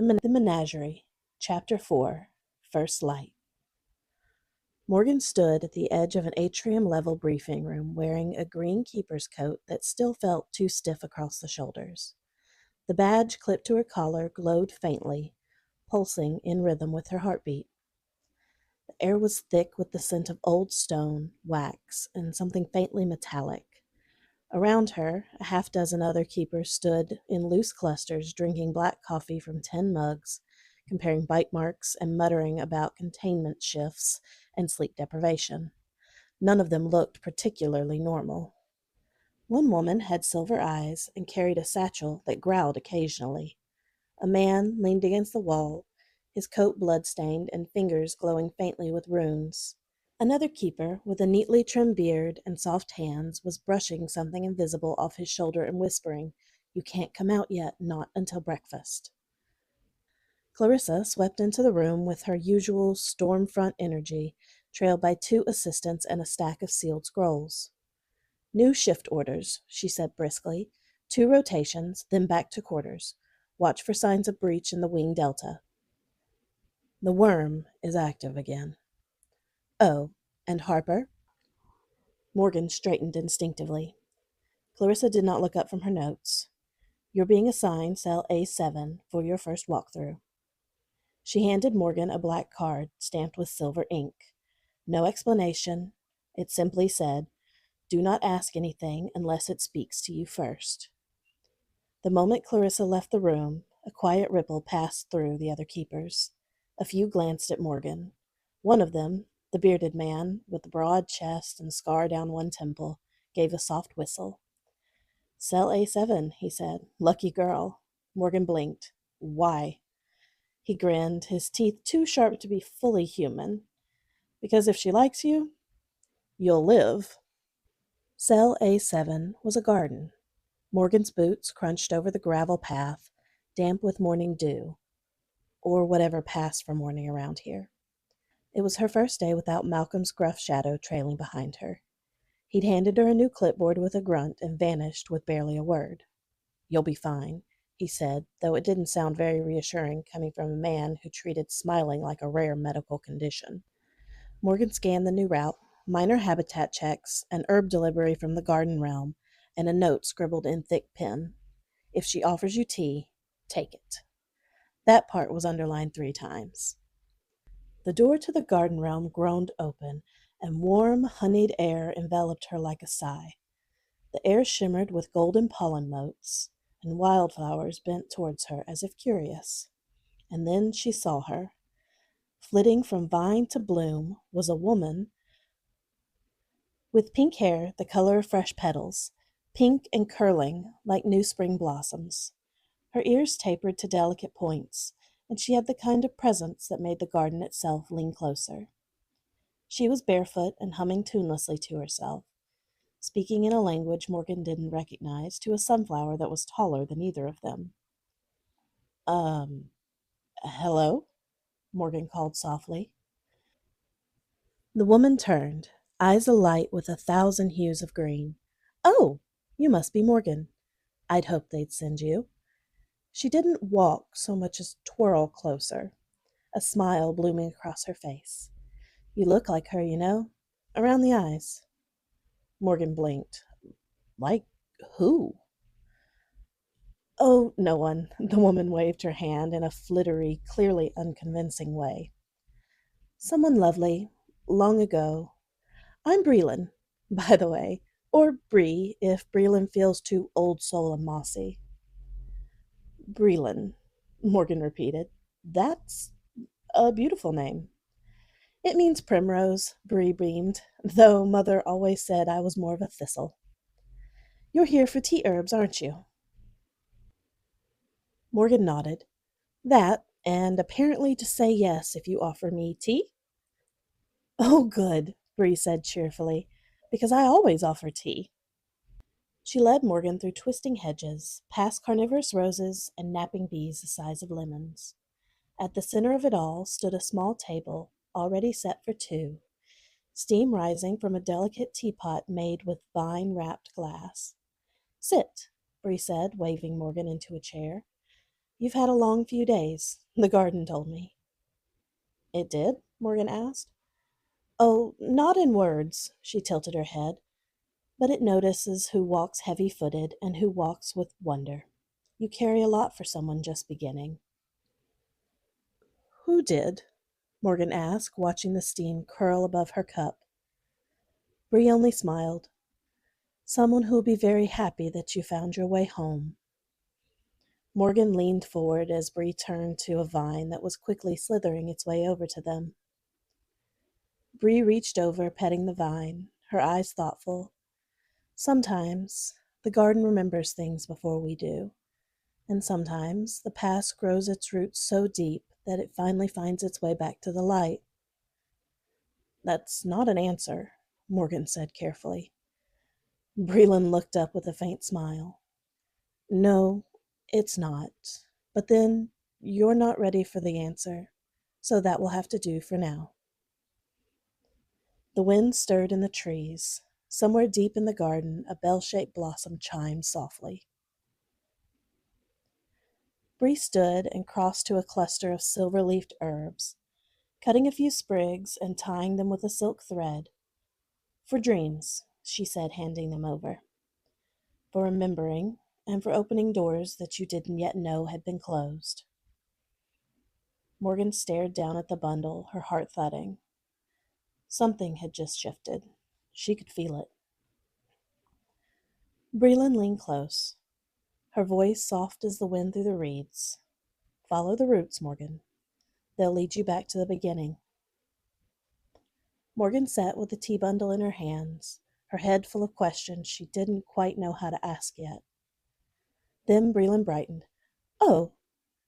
The Menagerie, Chapter 4, First Light. Morgan stood at the edge of an atrium-level briefing room wearing a green keeper's coat that still felt too stiff across the shoulders. The badge clipped to her collar glowed faintly, pulsing in rhythm with her heartbeat. The air was thick with the scent of old stone, wax, and something faintly metallic. Around her, a half-dozen other keepers stood in loose clusters drinking black coffee from tin mugs, comparing bite marks and muttering about containment shifts and sleep deprivation. None of them looked particularly normal. One woman had silver eyes and carried a satchel that growled occasionally. A man leaned against the wall, his coat blood-stained and fingers glowing faintly with runes. Another keeper, with a neatly trimmed beard and soft hands, was brushing something invisible off his shoulder and whispering, "You can't come out yet, not until breakfast." Clarissa swept into the room with her usual storm-front energy, trailed by two assistants and a stack of sealed scrolls. "New shift orders," she said briskly. "2 rotations, then back to quarters. Watch for signs of breach in the wing delta. The worm is active again." "Oh, and Harper?" Morgan straightened instinctively. Clarissa did not look up from her notes. "You're being assigned cell A7 for your first walkthrough." She handed Morgan a black card stamped with silver ink. No explanation. It simply said, "Do not ask anything unless it speaks to you first." The moment Clarissa left the room, a quiet ripple passed through the other keepers. A few glanced at Morgan. One of them, the bearded man, with the broad chest and scar down one temple, gave a soft whistle. "Cell A7, he said. "Lucky girl." Morgan blinked. "Why?" He grinned, his teeth too sharp to be fully human. "Because if she likes you, you'll live." Cell A7 was a garden. Morgan's boots crunched over the gravel path, damp with morning dew, or whatever passed for morning around here. It was her first day without Malcolm's gruff shadow trailing behind her. He'd handed her a new clipboard with a grunt and vanished with barely a word. "You'll be fine," he said, though it didn't sound very reassuring coming from a man who treated smiling like a rare medical condition. Morgan scanned the new route, minor habitat checks, an herb delivery from the garden realm, and a note scribbled in thick pen. "If she offers you tea, take it." That part was underlined 3 times. The door to the garden realm groaned open, and warm, honeyed air enveloped her like a sigh. The air shimmered with golden pollen motes, and wildflowers bent towards her as if curious. And then she saw her. Flitting from vine to bloom was a woman with pink hair the color of fresh petals, pink and curling like new spring blossoms. Her ears tapered to delicate points, and she had the kind of presence that made the garden itself lean closer. She was barefoot and humming tunelessly to herself, speaking in a language Morgan didn't recognize to a sunflower that was taller than either of them. Um, hello?" Morgan called softly. The woman turned, eyes alight with 1,000 hues of green. "Oh, you must be Morgan. I'd hoped they'd send you." She didn't walk so much as twirl closer, a smile blooming across her face. "You look like her, you know, around the eyes." Morgan blinked. "Like who?" "Oh, no one." The woman waved her hand in a flittery, clearly unconvincing way. "Someone lovely, long ago. I'm Breland, by the way, or Bree, if Breland feels too old soul and mossy." "Breland," Morgan repeated. "That's a beautiful name." "It means primrose," Bree beamed, "though Mother always said I was more of a thistle." "You're here for tea herbs, aren't you?" Morgan nodded. "That, and apparently to say yes if you offer me tea." "Oh, good," Bree said cheerfully, "because I always offer tea." She led Morgan through twisting hedges, past carnivorous roses and napping bees the size of lemons. At the center of it all stood a small table, already set for 2, steam rising from a delicate teapot made with vine-wrapped glass. "Sit," Bree said, waving Morgan into a chair. You've had a long few days, the garden told me. It did? Morgan asked. Oh, not in words, she tilted her head, but it notices who walks heavy-footed and who walks with wonder. You carry a lot for someone just beginning. Who did? Morgan asked, watching the steam curl above her cup. Bree only smiled. Someone who'll be very happy that you found your way home. Morgan leaned forward as Bree turned to a vine that was quickly slithering its way over to them. Bree reached over, petting the vine, her eyes thoughtful. Sometimes the garden remembers things before we do, and sometimes the past grows its roots so deep that it finally finds its way back to the light. That's not an answer, Morgan said carefully. Breland looked up with a faint smile. No, it's not. But then, you're not ready for the answer, so that will have to do for now. The wind stirred in the trees. Somewhere deep in the garden, a bell-shaped blossom chimed softly. Bree stood and crossed to a cluster of silver-leafed herbs, cutting a few sprigs and tying them with a silk thread. For dreams, she said, handing them over. For remembering, and for opening doors that you didn't yet know had been closed. Morgan stared down at the bundle, her heart thudding. Something had just shifted. She could feel it. Breland leaned close, her voice soft as the wind through the reeds. Follow the roots, Morgan. They'll lead you back to the beginning. Morgan sat with the tea bundle in her hands, her head full of questions she didn't quite know how to ask yet. Then Breland brightened. Oh,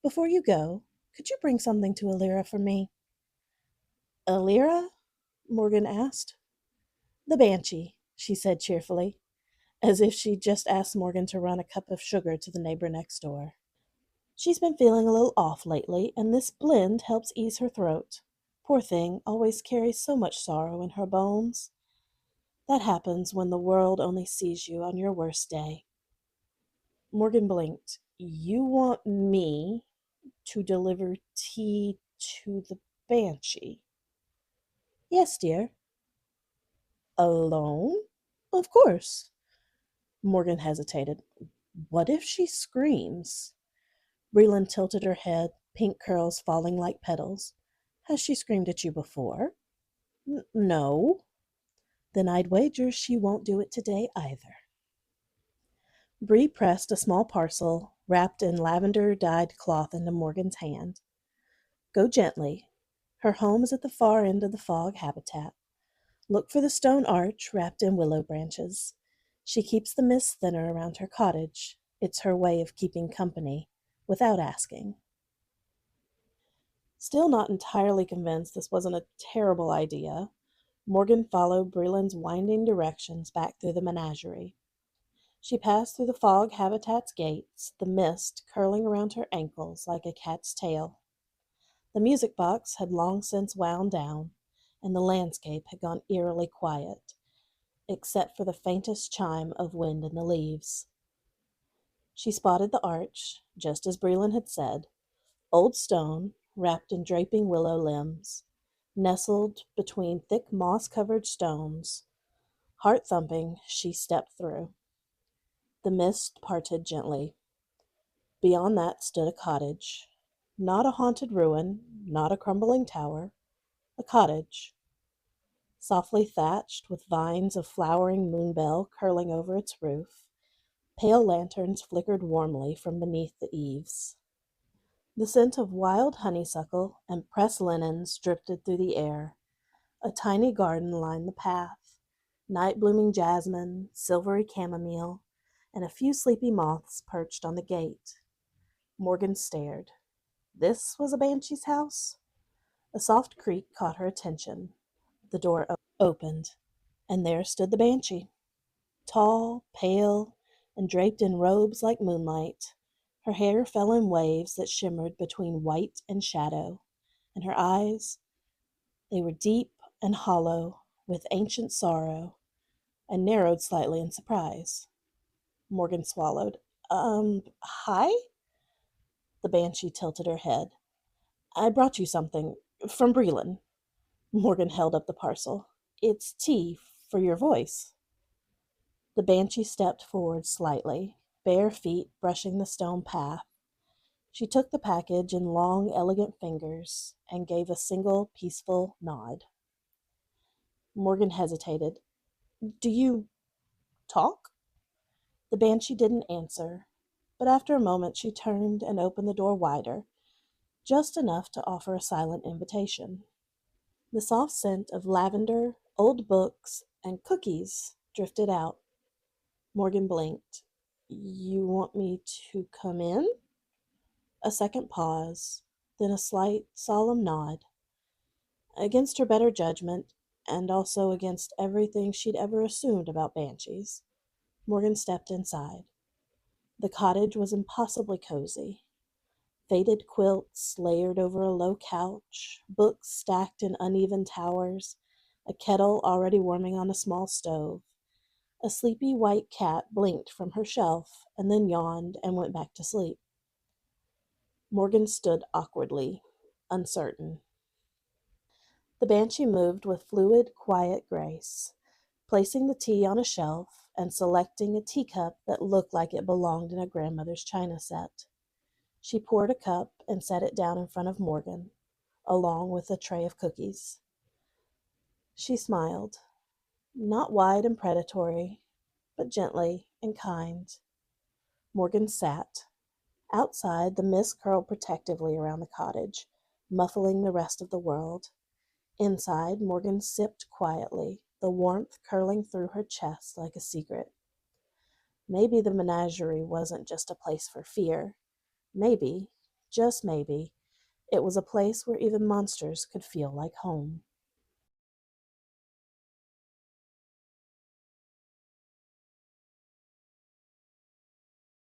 before you go, could you bring something to Alira for me? Alira? Morgan asked. The banshee, she said cheerfully, as if she'd just asked Morgan to run a cup of sugar to the neighbor next door. She's been feeling a little off lately, and this blend helps ease her throat. Poor thing always carries so much sorrow in her bones. That happens when the world only sees you on your worst day. Morgan blinked. You want me to deliver tea to the banshee? Yes, dear. Alone? Of course. Morgan hesitated. What if she screams? Breland tilted her head, pink curls falling like petals. Has she screamed at you before? No. Then I'd wager she won't do it today either. Bree pressed a small parcel, wrapped in lavender-dyed cloth, into Morgan's hand. Go gently. Her home is at the far end of the fog habitat. Look for the stone arch wrapped in willow branches. She keeps the mist thinner around her cottage. It's her way of keeping company, without asking. Still not entirely convinced this wasn't a terrible idea, Morgan followed Breland's winding directions back through the menagerie. She passed through the fog habitat's gates, the mist curling around her ankles like a cat's tail. The music box had long since wound down, and the landscape had gone eerily quiet, except for the faintest chime of wind in the leaves. She spotted the arch, just as Breland had said, old stone, wrapped in draping willow limbs, nestled between thick moss-covered stones. Heart-thumping, she stepped through. The mist parted gently. Beyond that stood a cottage. Not a haunted ruin, not a crumbling tower. A cottage, softly thatched with vines of flowering moonbell curling over its roof. Pale lanterns flickered warmly from beneath the eaves. The scent of wild honeysuckle and pressed linens drifted through the air. A tiny garden lined the path. Night-blooming jasmine, silvery chamomile, and a few sleepy moths perched on the gate. Morgan stared. This was a banshee's house? A soft creak caught her attention. The door opened, and there stood the banshee. Tall, pale, and draped in robes like moonlight. Her hair fell in waves that shimmered between white and shadow, and her eyes, they were deep and hollow with ancient sorrow, and narrowed slightly in surprise. Morgan swallowed. Hi? The Banshee tilted her head. I brought you something from Breland. Morgan held up the parcel. It's tea for your voice. The Banshee stepped forward slightly, bare feet brushing the stone path. She took the package in long, elegant fingers and gave a single, peaceful nod. Morgan hesitated. Do you talk? The Banshee didn't answer, but after a moment she turned and opened the door wider, just enough to offer a silent invitation. The soft scent of lavender, old books, and cookies drifted out. Morgan blinked. You want me to come in? A second pause, then a slight, solemn nod. Against her better judgment, and also against everything she'd ever assumed about banshees, Morgan stepped inside. The cottage was impossibly cozy. Faded quilts layered over a low couch, books stacked in uneven towers, a kettle already warming on a small stove. A sleepy white cat blinked from her shelf and then yawned and went back to sleep. Morgan stood awkwardly, uncertain. The Banshee moved with fluid, quiet grace, placing the tea on a shelf and selecting a teacup that looked like it belonged in a grandmother's china set. She poured a cup and set it down in front of Morgan, along with a tray of cookies. She smiled, not wide and predatory, but gently and kind. Morgan sat. Outside, the mist curled protectively around the cottage, muffling the rest of the world. Inside, Morgan sipped quietly, the warmth curling through her chest like a secret. Maybe the menagerie wasn't just a place for fear. Maybe, just maybe, it was a place where even monsters could feel like home.